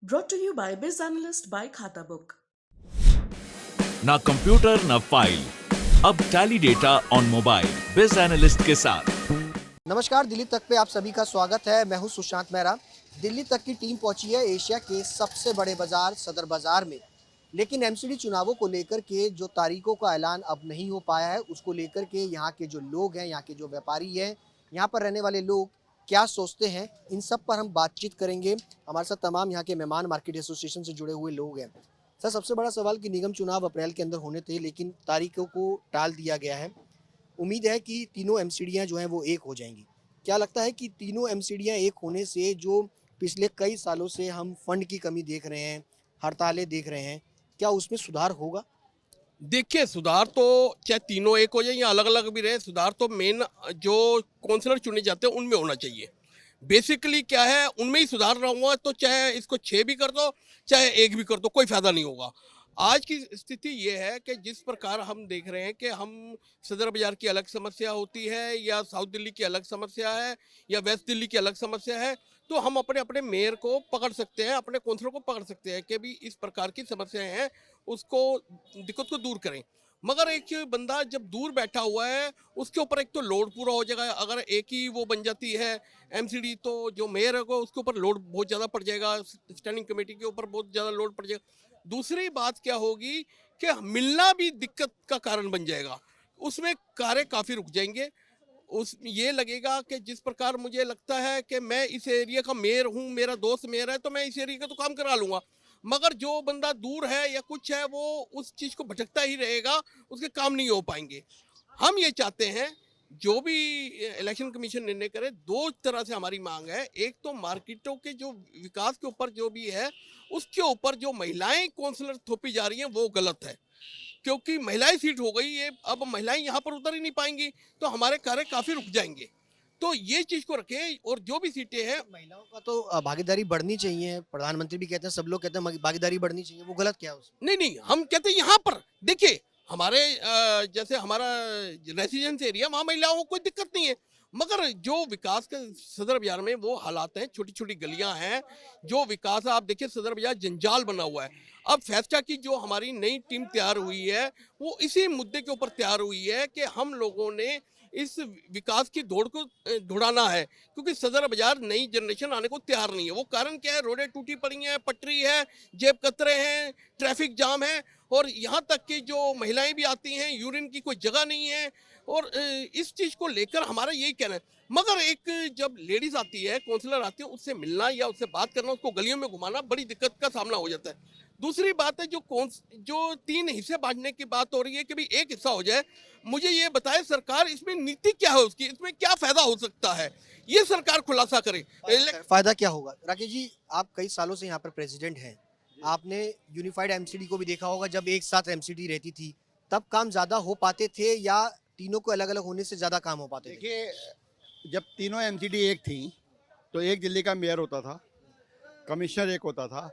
Brought to you by Biz Analyst by Khata Book. ना computer ना file, अब tally data on mobile बिज analyst के साथ। नमस्कार, दिल्ली तक पे आप सभी का स्वागत है। मैं हूं सुशांत मेहरा। दिल्ली तक की टीम पहुंची है एशिया के सबसे बड़े बाजार सदर बाजार में, लेकिन एमसीडी चुनावों को लेकर के जो तारीखों का ऐलान अब नहीं हो पाया है, उसको लेकर के यहाँ के जो लोग हैं, यहाँ के जो व्यापारी हैं, यहाँ पर रहने वाले लोग क्या सोचते हैं, इन सब पर हम बातचीत करेंगे। हमारे साथ तमाम यहाँ के मेहमान मार्केट एसोसिएशन से जुड़े हुए लोग हैं। सर, सबसे बड़ा सवाल कि निगम चुनाव अप्रैल के अंदर होने थे, लेकिन तारीखों को टाल दिया गया है। उम्मीद है कि तीनों एमसीडियाँ जो हैं वो एक हो जाएंगी। क्या लगता है कि तीनों एमसीडियाँ एक होने से जो पिछले कई सालों से हम फंड की कमी देख रहे हैं, हड़तालें देख रहे हैं, क्या उसमें सुधार होगा? देखिए, सुधार तो चाहे तीनों एक हो जाए या अलग अलग भी रहे, सुधार तो मेन जो काउंसलर चुने जाते हैं उनमें होना चाहिए। बेसिकली क्या है, उनमें ही सुधार रहा हुआ, तो चाहे इसको 6 भी कर दो चाहे 1 भी कर दो, कोई फायदा नहीं होगा। आज की स्थिति ये है कि जिस प्रकार हम देख रहे हैं कि हम सदर बाजार की अलग समस्या होती है या साउथ दिल्ली की अलग समस्या है या वेस्ट दिल्ली की अलग समस्या है, तो हम अपने अपने मेयर को पकड़ सकते हैं, अपने काउंसलर को पकड़ सकते हैं कि भी इस प्रकार की समस्याएं हैं, उसको दिक्कत को दूर करें। मगर एक बंदा जब दूर बैठा हुआ है, उसके ऊपर एक तो लोड पूरा हो जाएगा। अगर एक ही वो बन जाती है एमसीडी, तो जो मेयर होगा उसके ऊपर लोड बहुत ज़्यादा पड़ जाएगा, स्टैंडिंग कमेटी के ऊपर बहुत ज़्यादा लोड पड़ जाएगा। दूसरी बात क्या होगी कि मिलना भी दिक्कत का कारण बन जाएगा, उसमें कार्य काफ़ी रुक जाएंगे। उस ये लगेगा कि जिस प्रकार मुझे लगता है कि मैं इस एरिया का मेयर हूँ, मेरा दोस्त मेयर है, तो मैं इस एरिया का तो काम करा लूँगा। मगर जो बंदा दूर है या कुछ है, वो उस चीज़ को भटकता ही रहेगा, उसके काम नहीं हो पाएंगे। हम ये चाहते हैं, जो भी इलेक्शन कमीशन निर्णय करे, दो तरह से हमारी मांग है। एक तो मार्केटों के जो विकास के ऊपर जो भी है, उसके ऊपर जो महिलाएं काउंसलर थोपी जा रही हैं वो गलत है, क्योंकि महिलाएं सीट हो गई है, अब महिलाएं यहाँ पर उतर ही नहीं पाएंगी, तो हमारे कार्य काफी रुक जाएंगे। तो ये चीज को रखें, और जो भी सीटें हैं। महिलाओं का तो भागीदारी बढ़नी चाहिए। प्रधानमंत्री भी कहते हैं, सब लोग कहते हैं भागीदारी बढ़नी चाहिए। वो गलत क्या है उसमें? नहीं नहीं, हम कहते हैं यहाँ पर देखिए, हमारे जैसे हमारा रेसिडेंस एरिया, वहाँ महिलाओं को कोई दिक्कत नहीं है। मगर जो विकास के सदर बाजार में वो हालात हैं, छोटी छोटी गलियां हैं, जो विकास है, आप देखिए सदर बाजार जंजाल बना हुआ है। अब फैस्टा की जो हमारी नई टीम तैयार हुई है, वो इसी मुद्दे के ऊपर तैयार हुई है कि हम लोगों ने इस विकास की दौड़ को दौड़ाना है, क्योंकि सदर बाजार नई जनरेशन आने को तैयार नहीं है। वो कारण क्या है, रोडें टूटी पड़ी हैं, पटरी है, जेब कतरे हैं, ट्रैफिक जाम है, और यहाँ तक कि जो महिलाएं भी आती हैं, यूरिन की कोई जगह नहीं है। और इस चीज़ को लेकर हमारा यही कहना है। मगर एक जब लेडीज आती है, काउंसलर आती है, उससे मिलना या उससे बात करना, उसको गलियों में घुमाना बड़ी दिक्कत का सामना हो जाता है। दूसरी बात है, जो 3 हिस्से बांटने की बात हो रही है कि भाई एक हिस्सा हो जाए, मुझे ये बताए सरकार, इसमें नीति क्या है उसकी, इसमें क्या फायदा हो सकता है, ये सरकार खुलासा करे। फायदा क्या होगा? राकेश जी, आप कई सालों से यहाँ पर प्रेसिडेंट हैं। आपने यूनिफाइड एमसीडी को भी देखा होगा। जब एक साथ एमसीडी रहती थी, तब काम ज्यादा हो पाते थे या तीनों को अलग अलग होने से ज्यादा काम हो पाते थे? देखिए, जब तीनों एमसीडी एक थी तो एक दिल्ली का मेयर होता था, कमिश्नर एक होता था,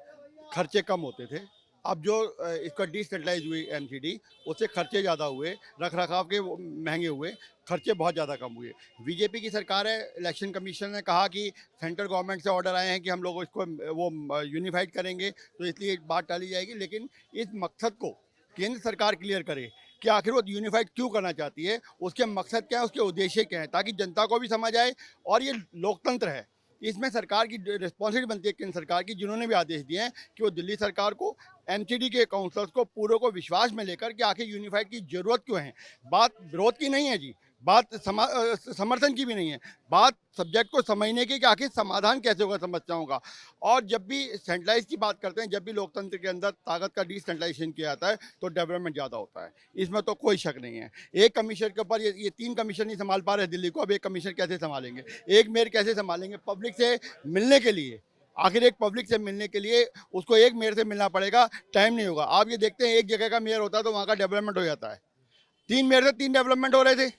खर्चे कम होते थे। अब जो इसका डिसेंट्रलाइज हुई एमसीडी, उससे खर्चे ज़्यादा हुए, रख रखाव के वो महंगे हुए, खर्चे बहुत ज़्यादा कम हुए। बीजेपी की सरकार है, इलेक्शन कमीशन ने कहा कि सेंट्रल गवर्नमेंट से ऑर्डर आए हैं कि हम लोग इसको वो यूनिफाइड करेंगे, तो इसलिए बात टाली जाएगी। लेकिन इस मकसद को केंद्र सरकार क्लियर करे कि आखिर वो यूनिफाइड क्यों करना चाहती है, उसके मकसद क्या है, उसके उद्देश्य क्या है, ताकि जनता को भी समझ आए। और ये लोकतंत्र है, इसमें सरकार की रिस्पॉन्सिबिलिटी बनती है, केंद्र सरकार की, जिन्होंने भी आदेश दिए हैं कि वो दिल्ली सरकार को, एमसीडी के काउंसलर्स को पूरे को विश्वास में लेकर कि आखिर यूनिफाइड की ज़रूरत क्यों है। बात विरोध की नहीं है जी, बात समर्थन की भी नहीं है, बात सब्जेक्ट को समझने की कि आखिर समाधान कैसे होगा समस्याओं का। और जब भी सेंट्रलाइज की बात करते हैं, जब भी लोकतंत्र के अंदर ताकत का डिसेंट्रलाइजेशन किया जाता है, तो डेवलपमेंट ज़्यादा होता है, इसमें तो कोई शक नहीं है। एक कमिश्नर के ऊपर ये 3 कमिश्नर नहीं संभाल पा रहे दिल्ली को, अब एक कमिश्नर कैसे संभालेंगे, एक मेयर कैसे संभालेंगे? पब्लिक से मिलने के लिए, आखिर एक पब्लिक से मिलने के लिए उसको एक मेयर से मिलना पड़ेगा, टाइम नहीं होगा। आप ये देखते हैं, एक जगह का मेयर होता है तो वहाँ का डेवलपमेंट हो जाता है, 3 मेयर से 3 डेवलपमेंट हो रहे थे।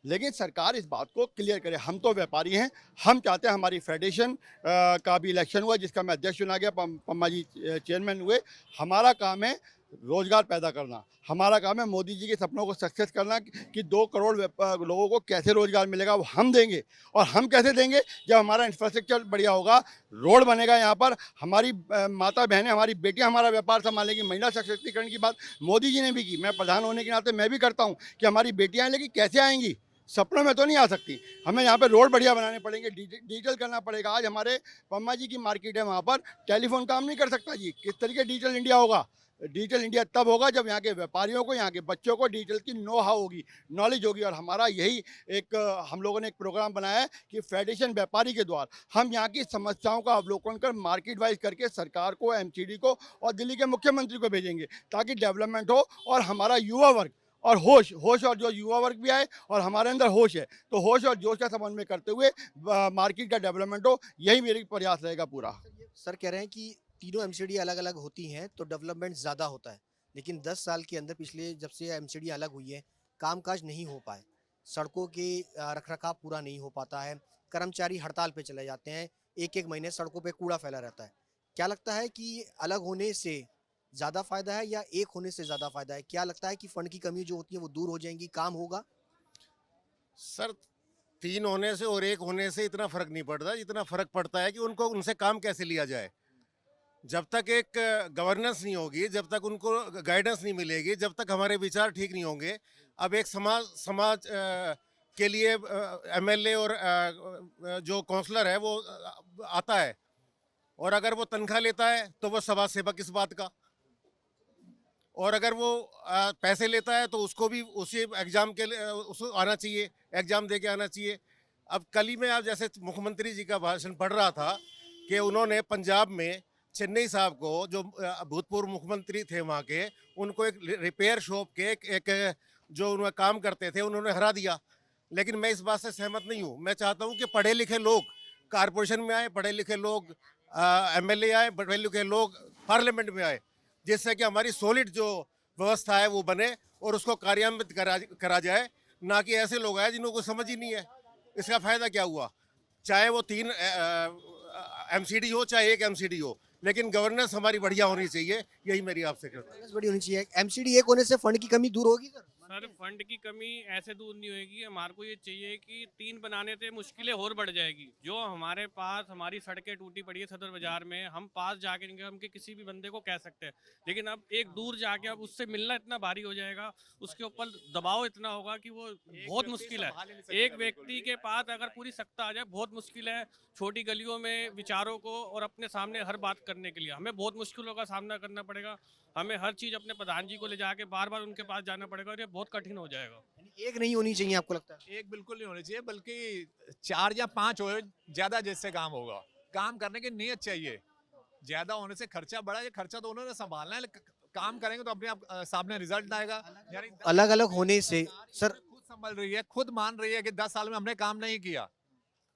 लेकिन सरकार इस बात को क्लियर करे। हम तो व्यापारी हैं, हम चाहते हैं, हमारी फेडरेशन का भी इलेक्शन हुआ जिसका मैं अध्यक्ष चुना गया, पम्मा जी चेयरमैन हुए। हमारा काम है रोजगार पैदा करना। हमारा काम है मोदी जी के सपनों को सक्सेस करना कि 2 करोड़ लोगों को कैसे रोजगार मिलेगा वो हम देंगे। और हम कैसे देंगे? जब हमारा इंफ्रास्ट्रक्चर बढ़िया होगा, रोड बनेगा यहाँ पर, हमारी माता बहनें, हमारी बेटियाँ हमारा व्यापार संभालेंगी। महिला सशक्तिकरण की बात मोदी जी ने भी की, मैं प्रधान होने के नाते मैं भी करता हूँ कि हमारी बेटियाँ, लेकिन कैसे आएंगी? सपनों में तो नहीं आ सकती। हमें यहाँ पे रोड बढ़िया बनाने पड़ेंगे, डिजिटल करना पड़ेगा। आज हमारे पम्मा जी की मार्केट है, वहाँ पर टेलीफोन काम नहीं कर सकता जी। किस तरीके डिजिटल इंडिया होगा? डिजिटल इंडिया तब होगा जब यहाँ के व्यापारियों को, यहाँ के बच्चों को डिजिटल की नो हाउ होगी, नॉलेज होगी। और हमारा यही एक हम लोगों ने एक प्रोग्राम बनाया है कि फेडरेशन व्यापारी के द्वारा हम यहाँ की समस्याओं का अवलोकन कर मार्केट वाइज करके सरकार को, एमसीडी को और दिल्ली के मुख्यमंत्री को भेजेंगे, ताकि डेवलपमेंट हो और हमारा युवा वर्ग और होश और जो युवा वर्ग भी आए और हमारे अंदर होश है, तो होश और जोश का समन्वय करते हुए मार्केट का डेवलपमेंट हो, यही मेरी प्रयास रहेगा पूरा। सर कह रहे हैं कि तीनों एमसीडी अलग अलग होती हैं तो डेवलपमेंट ज़्यादा होता है, लेकिन 10 साल के अंदर पिछले जब से एमसीडी अलग हुई है कामकाज नहीं हो पाए, सड़कों के रखरखाव पूरा नहीं हो पाता है, कर्मचारी हड़ताल पे चले जाते हैं, एक एक महीने सड़कों पे कूड़ा फैला रहता है। क्या लगता है कि अलग होने से ज़्यादा फायदा है या एक होने से ज़्यादा फायदा है? क्या लगता है कि फंड की कमी जो होती है वो दूर हो जाएंगी, काम होगा? सर, 3 होने से और 1 होने से इतना फर्क नहीं पड़ता, जितना फर्क पड़ता है कि उनको उनसे काम कैसे लिया जाए। जब तक एक गवर्नेंस नहीं होगी, जब तक उनको गाइडेंस नहीं मिलेगी, जब तक हमारे विचार ठीक नहीं होंगे। अब एक समाज के लिए एमएलए और जो काउंसलर है वो आता है, और अगर वो तनख्वाह लेता है तो वो समाज सेवा किस बात का? और अगर वो पैसे लेता है तो उसको भी उसी एग्ज़ाम के लिए उसको आना चाहिए, एग्ज़ाम दे के आना चाहिए। अब कल ही मैं आप जैसे मुख्यमंत्री जी का भाषण पढ़ रहा था कि उन्होंने पंजाब में चेन्नई साहब को, जो भूतपूर्व मुख्यमंत्री थे वहाँ के, उनको एक रिपेयर शॉप के एक जो उन्होंने काम करते थे उन्होंने हरा दिया। लेकिन मैं इस बात से सहमत नहीं हूँ। मैं चाहता हूँ कि पढ़े लिखे लोग कारपोरेशन में आए, पढ़े लिखे लोग एमएलए आए, पढ़े लिखे लोग पार्लियामेंट में आए, जिससे कि हमारी सॉलिड जो व्यवस्था है वो बने और उसको कार्यान्वित करा जाए। ना कि ऐसे लोग आए जिनको कोई समझ ही नहीं है। इसका फ़ायदा क्या हुआ? चाहे वो 3 एमसीडी हो, चाहे 1 एमसीडी हो, लेकिन गवर्नेंस हमारी बढ़िया होनी चाहिए। यही मेरी आपसे कहना है। बड़ी होनी चाहिए। एमसीडी एक होने से फंड की कमी दूर होगी सर? सर, फंड की कमी ऐसे दूर नहीं होगी। हमारे को ये चाहिए कि 3 बनाने से मुश्किलें और बढ़ जाएगी। जो हमारे पास हमारी सड़कें टूटी पड़ी है सदर बाजार में, हम पास जाके नहीं, हम के किसी भी बंदे को कह सकते हैं, लेकिन अब एक दूर जाके अब उससे मिलना इतना भारी हो जाएगा, उसके ऊपर दबाव इतना होगा कि वो बहुत मुश्किल है। एक व्यक्ति के पास अगर पूरी सत्ता आ जाए बहुत मुश्किल है छोटी गलियों में विचारों को और अपने सामने हर बात करने के लिए। हमें बहुत मुश्किलों का सामना करना पड़ेगा। हमें हर चीज़ अपने प्रधान जी को ले जाके बार बार उनके पास जाना पड़ेगा और ये बहुत कठिन हो जाएगा। एक नहीं होनी चाहिए आपको लगता है? एक बिल्कुल नहीं होनी चाहिए, बल्कि 4 या 5 हो ज्यादा, जिससे काम होगा। काम करने की नीयत चाहिए। ज्यादा होने से खर्चा बढ़ा, ये खर्चा तो उन्होंने संभालना है, काम करेंगे तो अपने आप सामने रिजल्ट आएगा। यानी अलग अलग होने से सर खुद संभल रही है, खुद मान रही है कि 10 साल में हमने काम नहीं किया।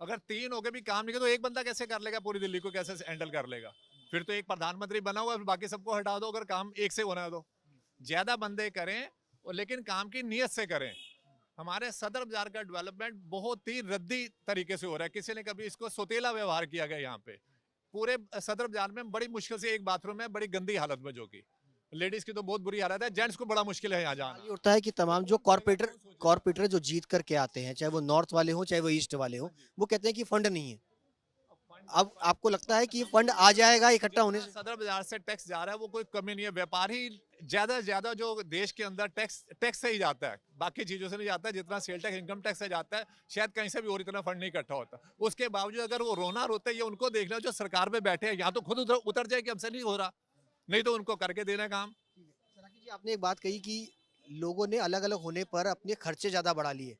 अगर 3 हो गए भी काम नहीं किया तो एक बंदा कैसे कर लेगा? पूरी दिल्ली को कैसे हैंडल कर लेगा? फिर तो एक प्रधानमंत्री बना हुआ है, बाकी सबको हटा दो। अगर काम एक से होना है तो ज्यादा बंदे करें, और लेकिन काम की नीयत से करें। हमारे सदर बाजार का डेवलपमेंट बहुत ही रद्दी तरीके से हो रहा है। किसी ने कभी इसको सोतेला व्यवहार किया गया। यहाँ पे पूरे सदर बाजार में बड़ी मुश्किल से एक बाथरूम है, बड़ी गंदी हालत में, जो कि लेडीज की तो बहुत बुरी हालत है, जेंट्स को बड़ा मुश्किल है यहाँ जाना। ये होता है कि तमाम जो कॉर्पोरेटर जो जीत करके आते हैं, चाहे वो नॉर्थ वाले हो चाहे वो ईस्ट वाले हो, वो कहते हैं कि फंड नहीं है। अब आपको लगता है कि फंड आ जाएगा इकट्ठा होने से? सदर बाजार से टैक्स जा रहा है वो कोई कमी नहीं है। व्यापारी ज्यादा से ज्यादा जो देश के अंदर टैक्स से ही जाता है, बाकी चीजों से नहीं जाता है। जितना सेल टैक्स, इनकम टैक्स से जाता है, शायद कहीं से भी और इतना फंड नहीं इकट्ठा होता। उसके बावजूद अगर वो रोना रोते हैं, ये उनको देख लो जो सरकार में बैठे हैं, यहाँ तो खुद उतर जाए कि हमसे नहीं हो रहा, नहीं तो उनको करके देना काम। सराकी जी, आपने एक बात कही कि लोगों ने अलग अलग होने पर अपने खर्चे ज्यादा बढ़ा लिए।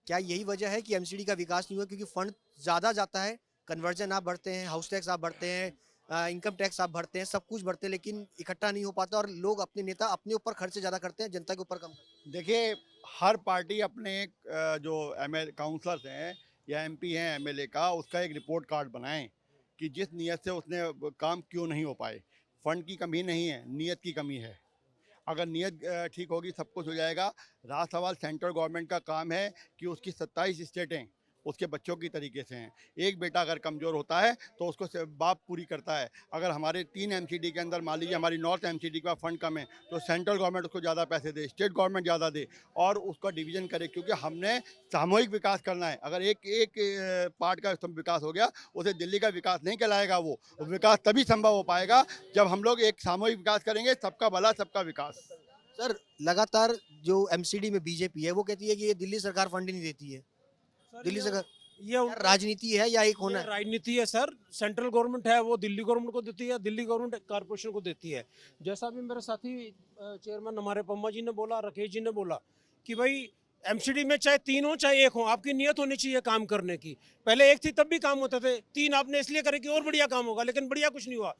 क्या यही वजह है कि एमसीडी का विकास नहीं हुआ? क्योंकि फंड ज्यादा जाता है, कन्वर्जन आप बढ़ते हैं, हाउस टैक्स आप बढ़ते हैं, इनकम टैक्स आप बढ़ते हैं, सब कुछ बढ़ते हैं, लेकिन इकट्ठा नहीं हो पाता और लोग, अपने नेता अपने ऊपर खर्चे ज़्यादा करते हैं, जनता के ऊपर कम करते हैं। देखिए, हर पार्टी अपने जो एमएल काउंसलर्स हैं या एमपी हैं एमएलए का, उसका एक रिपोर्ट कार्ड बनाएं कि जिस नीयत से उसने काम क्यों नहीं हो पाए। फंड की कमी नहीं है, नीयत की कमी है। अगर नीयत ठीक होगी सब कुछ हो जाएगा। रहा सवाल सेंट्रल गवर्नमेंट का काम है कि उसकी 27 स्टेटें उसके बच्चों की तरीके से हैं। एक बेटा अगर कमज़ोर होता है तो उसको बाप पूरी करता है। अगर हमारे 3 एमसीडी के अंदर मान लीजिए हमारी नॉर्थ एमसीडी का फंड कम है तो सेंट्रल गवर्नमेंट उसको ज़्यादा पैसे दे, स्टेट गवर्नमेंट ज़्यादा दे और उसका डिवीज़न करे, क्योंकि हमने सामूहिक विकास करना है। अगर एक पार्ट का विकास हो गया उसे दिल्ली का विकास नहीं कहलाएगा। वो विकास तभी संभव हो पाएगा जब हम लोग एक सामूहिक विकास करेंगे, सबका भला सबका विकास। सर लगातार जो एमसीडी में बीजेपी है वो कहती है कि ये दिल्ली सरकार फंड ही नहीं देती है। दिल्ली सरकार ये क्या राजनीति है या एक होना ये है? राजनीति है सर। सेंट्रल गवर्नमेंट है वो दिल्ली गवर्नमेंट को देती है, दिल्ली गवर्नमेंट कारपोरेशन को देती है। जैसा भी मेरे साथी चेयरमैन हमारे पम्मा जी ने बोला, राकेश जी ने बोला कि भाई एमसीडी में चाहे 3 हो चाहे 1 हो, आपकी नियत होनी चाहिए काम करने की। पहले 1 थी तब भी काम होते थे, 3 आपने इसलिए करे कि और बढ़िया काम होगा, लेकिन बढ़िया कुछ नहीं हुआ।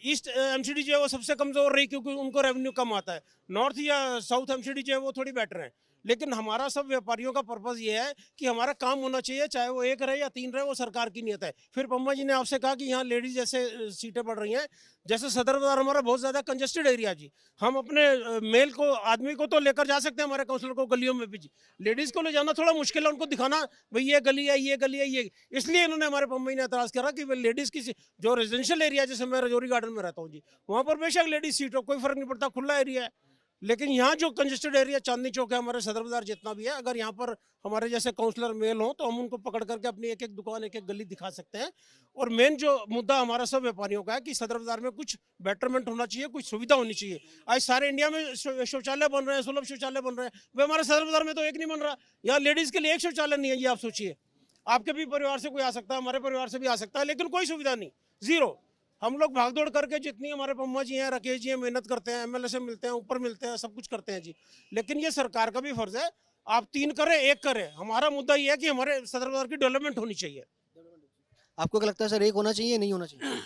ईस्ट एमसीडी जो है वो सबसे कमजोर रही क्योंकि उनको रेवेन्यू कम आता है। नॉर्थ या साउथ एमसीडी जो है वो थोड़ी बेटर है। लेकिन हमारा सब व्यापारियों का पर्पस ये है कि हमारा काम होना चाहिए, चाहे वो 1 रहे या 3 रहे, वो सरकार की नियत है। फिर पम्मा जी ने आपसे कहा कि यहाँ लेडीज जैसे सीटें बढ़ रही हैं, जैसे सदर बाजार हमारा बहुत ज़्यादा कंजेस्टेड एरिया जी। हम अपने मेल को आदमी को तो लेकर जा सकते हैं, हमारे काउंसिलर को गलियों में भी जी। लेडीज़ को ले जाना थोड़ा मुश्किल है, उनको दिखाना भाई ये गली है, ये गली है, ये। इसलिए इन्होंने हमारे पम्मा जी ने एतराज़ करा कि लेडीज़ की जो रेजिडेंशियल एरिया, जैसे मैं रजौरी गार्डन में रहता हूँ जी, वहाँ पर बेशक लेडीज सीट हो, कोई फ़र्क नहीं पड़ता, खुला एरिया है। लेकिन यहाँ जो कंजेस्टेड एरिया चांदनी चौक है, हमारे सदर बाजार जितना भी है, अगर यहाँ पर हमारे जैसे काउंसलर मेल हो तो हम उनको पकड़ करके अपनी एक एक दुकान, एक एक गली दिखा सकते हैं। और मेन जो मुद्दा हमारा सब व्यापारियों का है कि सदर बाजार में कुछ बेटरमेंट होना चाहिए, कुछ सुविधा होनी चाहिए। आज सारे इंडिया में शौचालय बन रहे हैं, सुलभ शौचालय बन रहे हैं, वे हमारे सदर बाजार में तो एक नहीं बन रहा। यहाँ लेडीज़ के लिए एक शौचालय नहीं है, ये आप सोचिए। आपके भी परिवार से कोई आ सकता है, हमारे परिवार से भी आ सकता है, लेकिन कोई सुविधा नहीं, ज़ीरो। हम लोग भागदौड़ करके जितनी हमारे पम्मा जी हैं, राकेश जी हैं, मेहनत करते हैं, एमएलए से मिलते हैं, ऊपर मिलते हैं, सब कुछ करते हैं जी। लेकिन ये सरकार का भी फर्ज है, आप 3 करें 1 करें। हमारा मुद्दा ये है कि हमारे सदर बाजार की डेवलपमेंट होनी चाहिए। आपको क्या लगता है सर, 1 होना चाहिए नहीं होना चाहिए?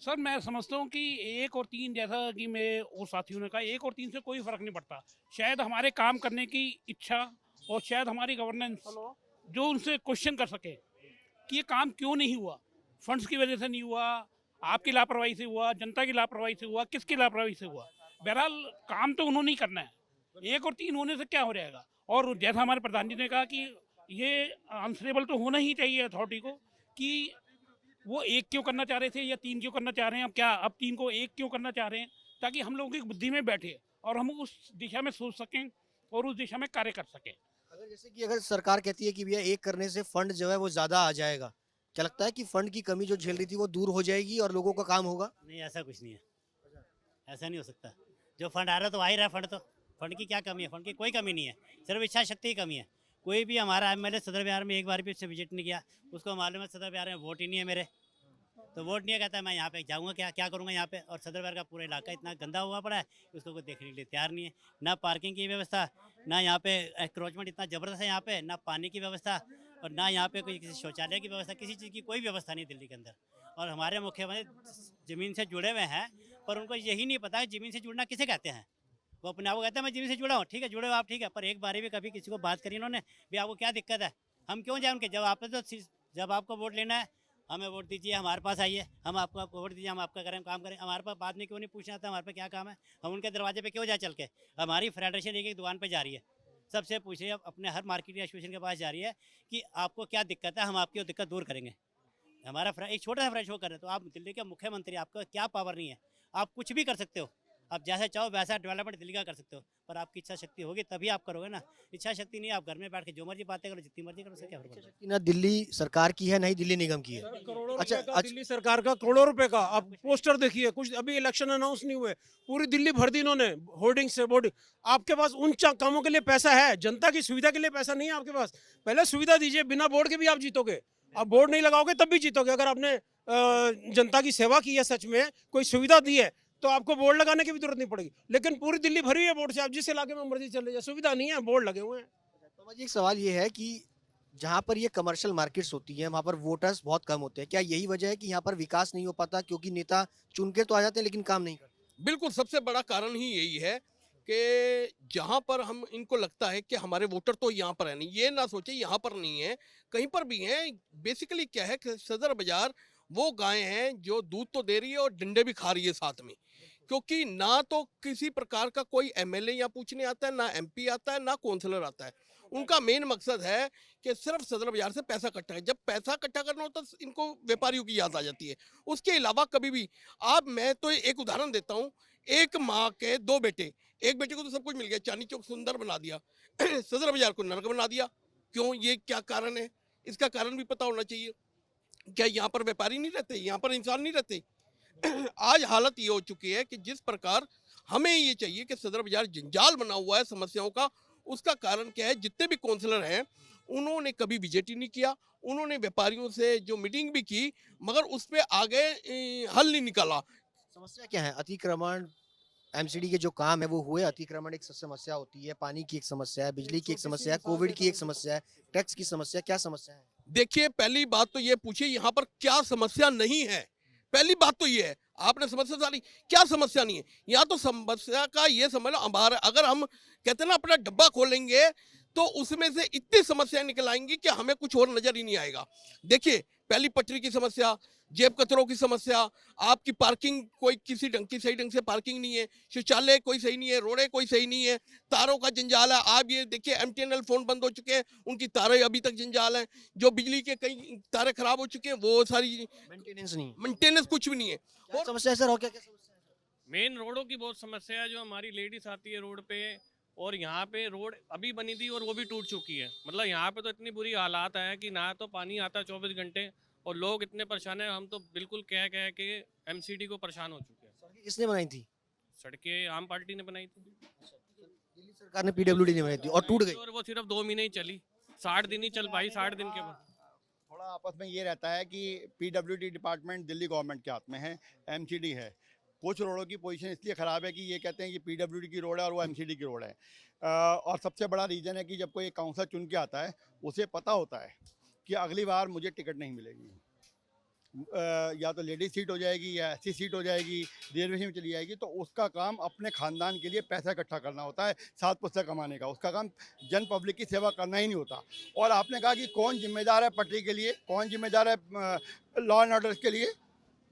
सर मैं समझता हूँ कि 1 और 3, जैसा कि मैं और साथियों ने कहा, 1 और 3 से कोई फ़र्क नहीं पड़ता। शायद हमारे काम करने की इच्छा और शायद हमारी गवर्नेंस जो उनसे क्वेश्चन कर सके कि ये काम क्यों नहीं हुआ, फंड्स की वजह से नहीं हुआ, आपकी लापरवाही से हुआ, जनता की लापरवाही से हुआ, किसकी लापरवाही से हुआ। बहरहाल काम तो उन्होंने ही करना है। 1 और 3 होने से क्या हो जाएगा। और जैसा हमारे प्रधान जी ने कहा कि ये आंसरेबल तो होना ही चाहिए अथॉरिटी को कि वो 1 क्यों करना चाह रहे थे या 3 क्यों करना चाह रहे हैं, अब 3 को 1 क्यों करना चाह रहे हैं, ताकि हम लोगों की बुद्धि में बैठे और हम उस दिशा में सोच सकें और उस दिशा में कार्य कर सकें। अगर सरकार कहती है कि भैया 1 करने से फंड जो है वो ज़्यादा आ जाएगा, क्या लगता है कि फंड की कमी जो झेल रही थी वो दूर हो जाएगी और लोगों का काम होगा? नहीं, ऐसा कुछ नहीं है, ऐसा नहीं हो सकता। जो फंड आ रहा तो आ ही रहा फंड, तो फंड की क्या कमी है? फंड की कोई कमी नहीं है, सिर्फ इच्छा शक्ति की कमी है। कोई भी हमारा एमएलए सदर बिहार में एक बार भी उससे विजिट नहीं किया, उसको मालूम है सदर बिहार में वोट ही नहीं है मेरे, तो वोट नहीं है, कहता है मैं यहाँ पे जाऊँगा क्या करूँगा यहाँ पे। और सदर बिहार का पूरा इलाका इतना गंदा हुआ पड़ा है कि उसको कोई देखने के लिए तैयार नहीं है। ना पार्किंग की व्यवस्था, ना यहाँ पे एक्रोचमेंट इतना ज़बरदस्त है यहाँ पे, ना पानी की व्यवस्था और ना यहाँ पे कोई किसी शौचालय की व्यवस्था, किसी चीज़ की कोई व्यवस्था नहीं दिल्ली के अंदर। और हमारे मुख्यमंत्री ज़मीन से जुड़े हुए हैं, पर उनको यही नहीं पता कि ज़मीन से जुड़ना किसे कहते हैं। वो अपने आप को कहते हैं मैं ज़मीन से जुड़ा हूँ, ठीक है जुड़े हो आप, ठीक है, पर एक बारी भी कभी किसी को बात करी इन्होंने भी आपको क्या दिक्कत है, हम क्यों जाए उनके। जब आपको वोट लेना है हमें वोट दीजिए, हमारे पास आइए, हम आपको वोट दीजिए, हम आपका करें काम करें। हमारे पास बाद में क्यों नहीं पूछना था हमारे पास क्या काम है, हम उनके दरवाजे पे क्यों जाए चल के। हमारी फेडरेशन एक दुकान पे जा रही है, सबसे पूछिए अपने हर मार्केट एसोसिएशन के पास जा रही है कि आपको क्या दिक्कत है, हम आपकी वो दिक्कत दूर करेंगे। हमारा एक छोटा सा फ्रेश हो कर, तो आप दिल्ली के मुख्यमंत्री, आपका क्या पावर नहीं है, आप कुछ भी कर सकते हो, आप जैसा चाहो वैसा डेवलपमेंट दिल्ली का कर सकते हो, पर आपकी इच्छा शक्ति होगी तभी आप करोगे ना। इच्छा शक्ति नहीं, आप घर में बैठ के जो मर्जी बातें करो, जितनी मर्जी करो, उससे क्या फर्क पड़ता है। ना दिल्ली सरकार की है ना ही दिल्ली निगम की है। अच्छा, दिल्ली सरकार का करोड़ों रुपए का आप पोस्टर देखिए, कुछ अभी इलेक्शन अनाउंस नहीं हुए, पूरी दिल्ली भर दी इन्होंने होर्डिंग से बोर्डिंग। आपके पास उन कामों के लिए पैसा है, जनता की सुविधा के लिए पैसा नहीं है आपके पास। पहले सुविधा दीजिए, बिना बोर्ड के भी आप जीतोगे। आप बोर्ड नहीं लगाओगे तब भी जीतोगे। अगर आपने जनता की सेवा की है, सच में कोई सुविधा दी है, तो आपको बोर्ड लगाने की भी जरूरत नहीं पड़ेगी। लेकिन पूरी दिल्ली भरी है बोर्ड से, आप जिस इलाके में मर्जी चले जाए, सुविधा नहीं है, बोर्ड लगे हुए हैं। तो एक सवाल ये है कि जहाँ पर ये कमर्शियल मार्केट्स होती हैं वहाँ पर वोटर्स बहुत कम होते हैं, क्या यही वजह है कि यहाँ पर विकास नहीं हो पाता, क्योंकि नेता चुन के तो आ जाते हैं लेकिन काम नहीं करते? बिल्कुल, सबसे बड़ा कारण ही यही है कि जहाँ पर हम इनको लगता है कि हमारे वोटर तो यहाँ पर है नहीं, ये ना सोचे यहाँ पर नहीं है, कहीं पर भी हैं। बेसिकली क्या है कि सदर बाजार वो गाय हैं जो दूध तो दे रही है और डंडे भी खा रही है साथ में, क्योंकि ना तो किसी प्रकार का कोई एमएलए यहाँ पूछने आता है, ना एमपी आता है, ना काउंसलर आता है। उनका मेन मकसद है कि सिर्फ सदर बाजार से पैसा इकट्ठा है। जब पैसा इकट्ठा करना होता है इनको व्यापारियों की याद आ जाती है। उसके अलावा कभी भी मैं तो एक उदाहरण देता हूँ, एक माँ के 2 बेटे, एक बेटे को तो सब कुछ मिल गया, चांदनी चौक सुंदर बना दिया, सदर बाजार को नरक बना दिया। क्यों? ये क्या कारण है? इसका कारण भी पता होना चाहिए। क्या यहाँ पर व्यापारी नहीं रहते, यहाँ पर इंसान नहीं रहते? आज हालत ये हो चुकी है कि जिस प्रकार हमें ये चाहिए कि सदर बाजार जंजाल बना हुआ है समस्याओं का, उसका कारण क्या है? जितने भी काउंसलर हैं उन्होंने कभी विजिट ही नहीं किया, उन्होंने व्यापारियों से जो मीटिंग भी की मगर उस पे आगे हल नहीं निकाला। समस्या क्या है? अतिक्रमण, एमसीडी के जो काम है वो हुए, अतिक्रमण एक समस्या होती है, पानी की एक समस्या है, बिजली की एक समस्या है, कोविड की एक समस्या है, टैक्स की समस्या, क्या समस्या है? देखिए, पहली बात तो ये पूछिए यहाँ पर क्या समस्या नहीं है। पहली बात तो ये है, आपने समस्या सारी, क्या समस्या नहीं है? यहाँ तो समस्या का ये समझ लो, हमारा अगर हम कहते हैं ना अपना डब्बा खोलेंगे तो उसमें से इतनी समस्याएं निकल आएंगी कि हमें कुछ और नजर ही नहीं आएगा। देखिए, पहली पटरी की समस्या, जेब कचरों की समस्या, आपकी पार्किंग कोई किसी ढंग की सही ढंग से पार्किंग नहीं है, शौचालय कोई सही नहीं है, रोडें कोई सही नहीं है, तारों का जंजाल है। आप ये देखिए एमटीएनएल फोन बंद हो चुके हैं, उनकी तारें अभी तक जंजाल हैं, जो बिजली के कई तारे खराब हो चुके हैं वो सारी मेंटेनेंस नहीं, मेंटेनेंस कुछ भी नहीं है। क्या समस्या है सर? और क्या क्या समस्या है? मेन रोडों की बहुत समस्या है। जो हमारी लेडीज आती है रोड पे, और यहाँ पे रोड अभी बनी थी और वो भी टूट चुकी है। मतलब यहाँ पे तो इतनी बुरी हालात है कि ना तो पानी आता है 24 घंटे, और लोग इतने परेशान हैं, हम तो बिल्कुल कह के एमसीडी को परेशान हो चुके हैं। सड़कें किसने बनाई थी? सड़कें आम पार्टी ने बनाई थी, दिल्ली सरकार ने, पीडब्ल्यूडी ने बनाई थी और टूट गई। और वो सिर्फ 2 महीने ही चली, 60 दिन ही चल पाई। 60 दिन के बाद थोड़ा आपस में ये रहता है कि पीडब्ल्यूडी डिपार्टमेंट दिल्ली गवर्नमेंट के हाथ में है, एमसीडी है। कुछ रोडों की पोजीशन इसलिए ख़राब है कि ये कहते हैं कि पीडब्ल्यूडी की रोड है और वो एमसीडी की रोड है। और सबसे बड़ा रीज़न है कि जब कोई एक काउंसलर चुन के आता है उसे पता होता है कि अगली बार मुझे टिकट नहीं मिलेगी, या तो लेडीज सीट हो जाएगी या ऐसी सीट हो जाएगी, रिजर्वेशन में चली जाएगी। तो उसका काम अपने ख़ानदान के लिए पैसा इकट्ठा करना होता है, 7 पैसा कमाने का। उसका काम जन पब्लिक की सेवा करना ही नहीं होता। और आपने कहा कि कौन जिम्मेदार है पटरी के लिए, कौन जिम्मेदार है लॉ एंड ऑर्डर के लिए?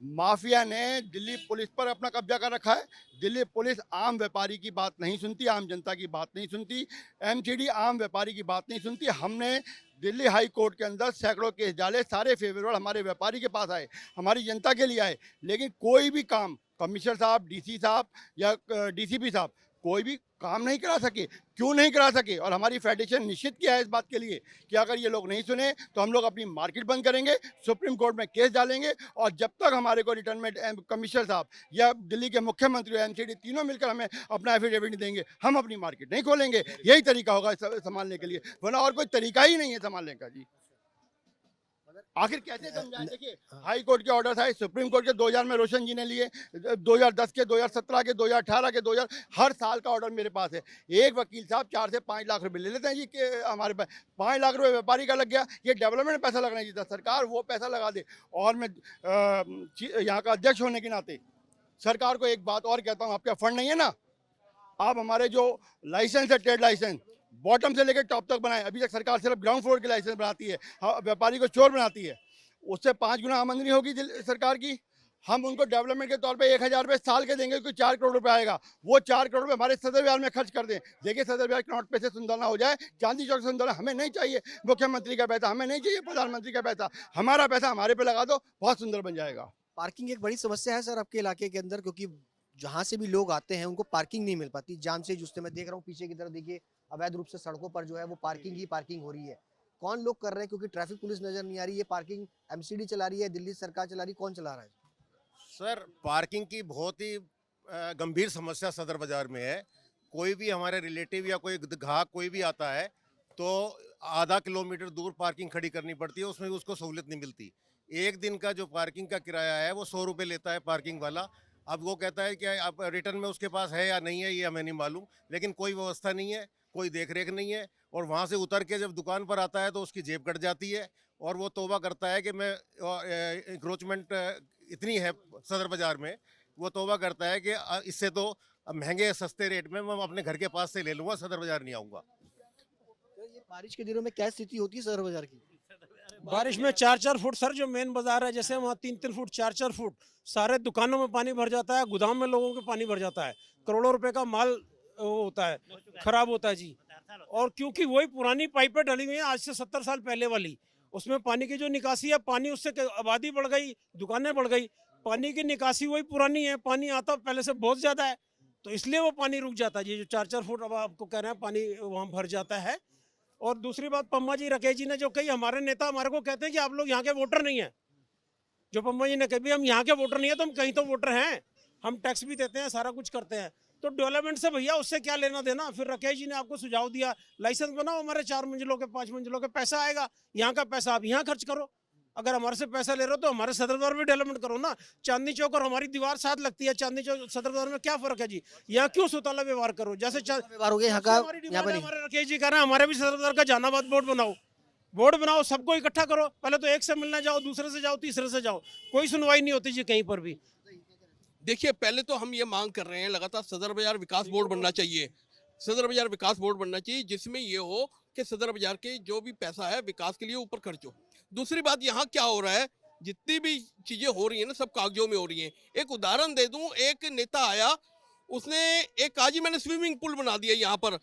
माफिया ने दिल्ली पुलिस पर अपना कब्जा कर रखा है। दिल्ली पुलिस आम व्यापारी की बात नहीं सुनती, आम जनता की बात नहीं सुनती, एमसीडी आम व्यापारी की बात नहीं सुनती। हमने दिल्ली हाई कोर्ट के अंदर सैकड़ों केस डाले, सारे फेवरेबल हमारे व्यापारी के पास आए, हमारी जनता के लिए आए, लेकिन कोई भी काम कमिश्नर साहब, डीसी साहब या डीसीपी साहब कोई भी काम नहीं करा सके। क्यों नहीं करा सके? और हमारी फेडरेशन निश्चित किया है इस बात के लिए कि अगर ये लोग नहीं सुने तो हम लोग अपनी मार्केट बंद करेंगे, सुप्रीम कोर्ट में केस डालेंगे, और जब तक हमारे को रिटर्न में कमिश्नर साहब या दिल्ली के मुख्यमंत्री एमसीडी तीनों मिलकर हमें अपना एफिडेविट नहीं देंगे, हम अपनी मार्केट नहीं खोलेंगे। यही तरीका होगा संभालने के लिए, वरना और कोई तरीका ही नहीं है संभालने का। जी आखिर कैसे समझाएं? देखिए, हाई कोर्ट के ऑर्डर आए, सुप्रीम कोर्ट के 2000 में रोशन जी ने लिए, 2010 के, 2017 के, 2018 के, 2000 हर साल का ऑर्डर मेरे पास है। एक वकील साहब 4 से 5 लाख रुपए ले लेते हैं जी कि हमारे पास 5 लाख रुपए व्यापारी का लग गया। ये डेवलपमेंट में पैसा लगना चाहिए था, सरकार वो पैसा लगा दे। और मैं यहाँ का अध्यक्ष होने के नाते सरकार को एक बात और कहता हूँ, आपका फंड नहीं है ना, आप हमारे जो लाइसेंस है, ट्रेड लाइसेंस, बॉटम से लेकर टॉप तक बनाए। अभी तक सरकार सिर्फ ग्राउंड फ्लोर के लाइसेंस बनाती है, व्यापारी को चोर बनाती है। उससे 5 गुना आमदनी होगी सरकार की। हम उनको डेवलपमेंट के तौर पे 1000 रुपये साल के देंगे, कोई 4 करोड़ रुपए आएगा। वो 4 करोड़ रुपए हमारे सदर बाजार में खर्च कर दें। देखिए, सदर बाजार कनॉट पे से सुंदरना हो जाए, चांदनी चौक से सुंदरना। हमें नहीं चाहिए मुख्यमंत्री का पैसा, हमें नहीं चाहिए प्रधानमंत्री का पैसा, हमारा पैसा हमारे पे लगा दो, बहुत सुंदर बन जाएगा। पार्किंग एक बड़ी समस्या है सर आपके इलाके के अंदर, क्योंकि जहाँ से भी लोग आते हैं उनको पार्किंग नहीं मिल पाती। जाम से जूझते, मैं देख रहा हूँ पीछे की तरफ, देखिए अवैध रूप से सड़कों पर जो है वो पार्किंग ही पार्किंग हो रही है। कौन लोग कर रहे हैं? क्योंकि ट्रैफिक पुलिस नजर नहीं आ रही है। पार्किंग एमसीडी चला रही है, दिल्ली सरकार चला रही है, कौन चला रहा है? सर, पार्किंग की बहुत ही गंभीर समस्या सदर बाजार में है। कोई भी हमारे रिलेटिव या कोई ग्राहक कोई भी आता है तो आधा किलोमीटर दूर पार्किंग खड़ी करनी पड़ती है, उसमें भी उसको सहूलियत नहीं मिलती। एक दिन का जो पार्किंग का किराया है वो 100 रुपये लेता है पार्किंग वाला। अब वो कहता है कि अब रिटर्न में उसके पास है या नहीं है ये हमें नहीं मालूम, लेकिन कोई व्यवस्था नहीं है, कोई देख रेख नहीं है। और वहाँ से उतर के जब दुकान पर आता है तो उसकी जेब कट जाती है और वो तौबा करता है कि मैं इंक्रोचमेंट इतनी है सदर बाजार में, वो तौबा करता है कि इससे तो महंगे सस्ते रेट में मैं अपने घर के पास से ले लूँगा, सदर बाजार नहीं आऊँगा। ये बारिश के दिनों में क्या स्थिति होती है सदर बाजार की? बारिश में 4-4 फुट सर, जो मेन बाजार है जैसे वहाँ 3-3 फुट 4-4 फुट सारे दुकानों में पानी भर जाता है, गोदाम में लोगों के पानी भर जाता है, करोड़ों रुपए का माल वो होता है, खराब होता है जी। और क्योंकि वही पुरानी पाइपें डली हुई हैं आज से 70 साल पहले वाली, उसमें पानी की जो निकासी है, पानी उससे आबादी बढ़ गई, दुकानें बढ़ गई, पानी की निकासी वही पुरानी है, पानी आता पहले से बहुत ज़्यादा है, तो इसलिए वो पानी रुक जाता है। ये जो 4-4 फुट अब आपको कह रहे हैं पानी वहाँ भर जाता है। और दूसरी बात, पम्मा जी राकेश जी ने जो कही, हमारे नेता हमारे को कहते हैं कि आप लोग यहाँ के वोटर नहीं हैं। जो पम्मा जी ने कही हम यहाँ के वोटर नहीं है, तो हम कहीं तो वोटर हैं, हम टैक्स भी देते हैं, सारा कुछ करते हैं, तो डेवलपमेंट से भैया उससे क्या लेना देना। फिर राकेश जी ने आपको सुझाव दिया लाइसेंस बनाओ हमारे 4 मंजिलों के 5 मंजिलों के, पैसा आएगा, यहाँ का पैसा आप यहाँ खर्च करो। अगर हमारे से पैसा ले रहे हो तो हमारे सदर बाजार में डेवलपमेंट करो ना। चांदनी चौक और हमारी दीवार साथ लगती है, चांदनी चौक सदर बाजार में क्या फर्क है जी? यहाँ क्यों सुताला व्यवहार करो? जैसे व्यवहार हो गया यहाँ का, यहाँ पर हमारे राकेश जी कह रहे हैं हमारे भी सदर बाजार का जहानाबाद बोर्ड बनाओ, बोर्ड बनाओ, सबको इकट्ठा करो। पहले तो एक से मिलने जाओ, दूसरे से जाओ, तीसरे से जाओ, कोई सुनवाई नहीं होती जी कहीं पर भी। देखिए, पहले तो हम ये मांग कर रहे हैं लगातार, सदर बाजार विकास बोर्ड बनना चाहिए, सदर बाजार विकास बोर्ड बनना चाहिए, जिसमें ये हो कि सदर बाजार के जो भी पैसा है विकास के लिए ऊपर खर्च हो। दूसरी बात, यहाँ क्या हो रहा है, जितनी भी चीजें हो रही है ना, सब कागजों में हो रही हैं। एक उदाहरण दे दूं, एक नेता आया, उसने एक आज ही मैंने स्विमिंग पूल बना दिया यहाँ पर,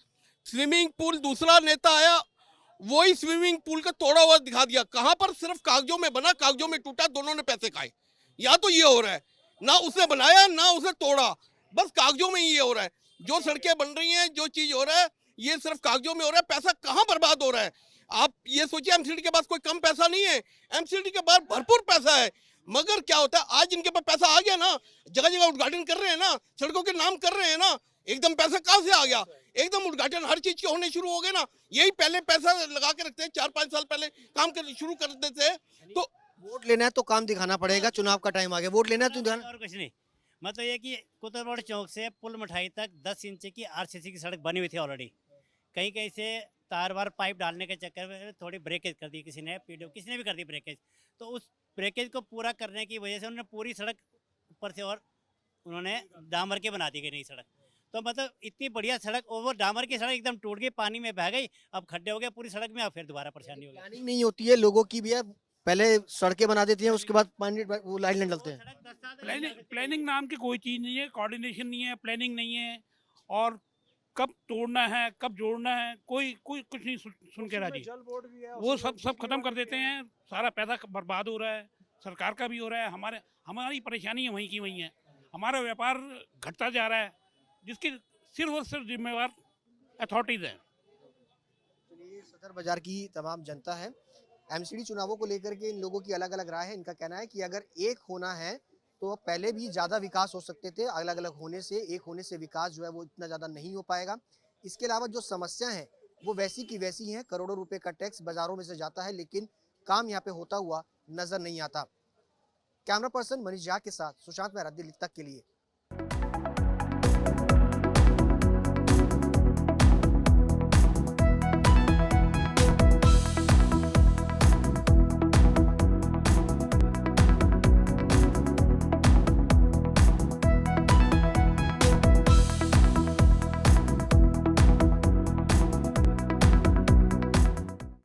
स्विमिंग पूल, दूसरा नेता आया, वही स्विमिंग पूल का तोड़ा हुआ दिखा दिया। कहाँ पर? सिर्फ कागजों में बना, कागजों में टूटा, दोनों ने पैसे खाए। या तो ये हो रहा है, ना उसने बनाया ना उसने तोड़ा, बस कागजों में ही ये हो रहा है। जो सड़कें बन रही हैं, जो चीज हो रहा है, ये सिर्फ कागजों में हो रहा है। पैसा कहाँ बर्बाद हो रहा है? आप ये सोचिए, एमसीडी के पास कोई कम पैसा नहीं है, एमसीडी के पास भरपूर पैसा है, मगर क्या होता है, आज इनके पास पैसा आ गया ना, जगह जगह उद्घाटन कर रहे हैं ना, सड़कों के नाम कर रहे हैं ना, एकदम पैसा कहाँ से आ गया? एकदम उद्घाटन हर चीज के होने शुरू हो गए ना। यही पहले पैसा लगा के रखते हैं, 4-5 साल पहले काम कर शुरू कर देते हैं। तो वोट लेना है तो काम दिखाना पड़ेगा, चुनाव का टाइम आ गया, वोट लेना है तो और कुछ नहीं। मतलब ये कि कुतुब चौक से पुल मिठाई तक 10 इंच की आरसीसी की सड़क बनी हुई थी ऑलरेडी। कहीं कहीं से तार वार पाइप डालने के चक्कर में थोड़ी ब्रेकेज कर दी किसी ने, पीडब्ल्यू किसी ने भी कर दी ब्रेकेज। तो उस ब्रेकेज को पूरा करने की वजह से उन्होंने पूरी सड़क ऊपर से और उन्होंने डामर के बना दी गई नई सड़क। तो मतलब इतनी बढ़िया सड़क, और वो डामर की सड़क एकदम टूट गई, पानी में बह गई, अब खड्डे हो गए पूरी सड़क में, अब फिर दोबारा परेशानी हो गई। प्लानिंग नहीं होती है लोगों की भी है, पहले सड़कें बना देती हैं, उसके बाद पानी वो लाइन डालते हैं। प्लानिंग नाम की कोई चीज़ नहीं है, कोऑर्डिनेशन नहीं है, प्लानिंग नहीं है, और कब तोड़ना है कब जोड़ना है कोई कोई कुछ नहीं सुन के राजी। वो सब खत्म कर देते हैं, सारा पैसा बर्बाद हो रहा है, सरकार का भी हो रहा है, हमारी परेशानी है वहीं की वहीं है। हमारा व्यापार घटता जा रहा है, जिसकी सिर्फ और सिर्फ जिम्मेवार अथॉरिटीज़ हैं। सदर बाजार की तमाम जनता है, एमसीडी चुनावों को लेकर के इन लोगों की अलग अलग राय है। इनका कहना है कि अगर एक होना है तो पहले भी ज़्यादा विकास हो सकते थे, अलग अलग होने से, एक होने से विकास जो है वो इतना ज़्यादा नहीं हो पाएगा। इसके अलावा जो समस्या है वो वैसी की वैसी हैं, करोड़ों रुपए का टैक्स बाजारों में से जाता है, लेकिन काम यहाँ पे होता हुआ नजर नहीं आता। कैमरा पर्सन मनीष झा के साथ सुशांत मेहरा, दिल्ली तक के लिए।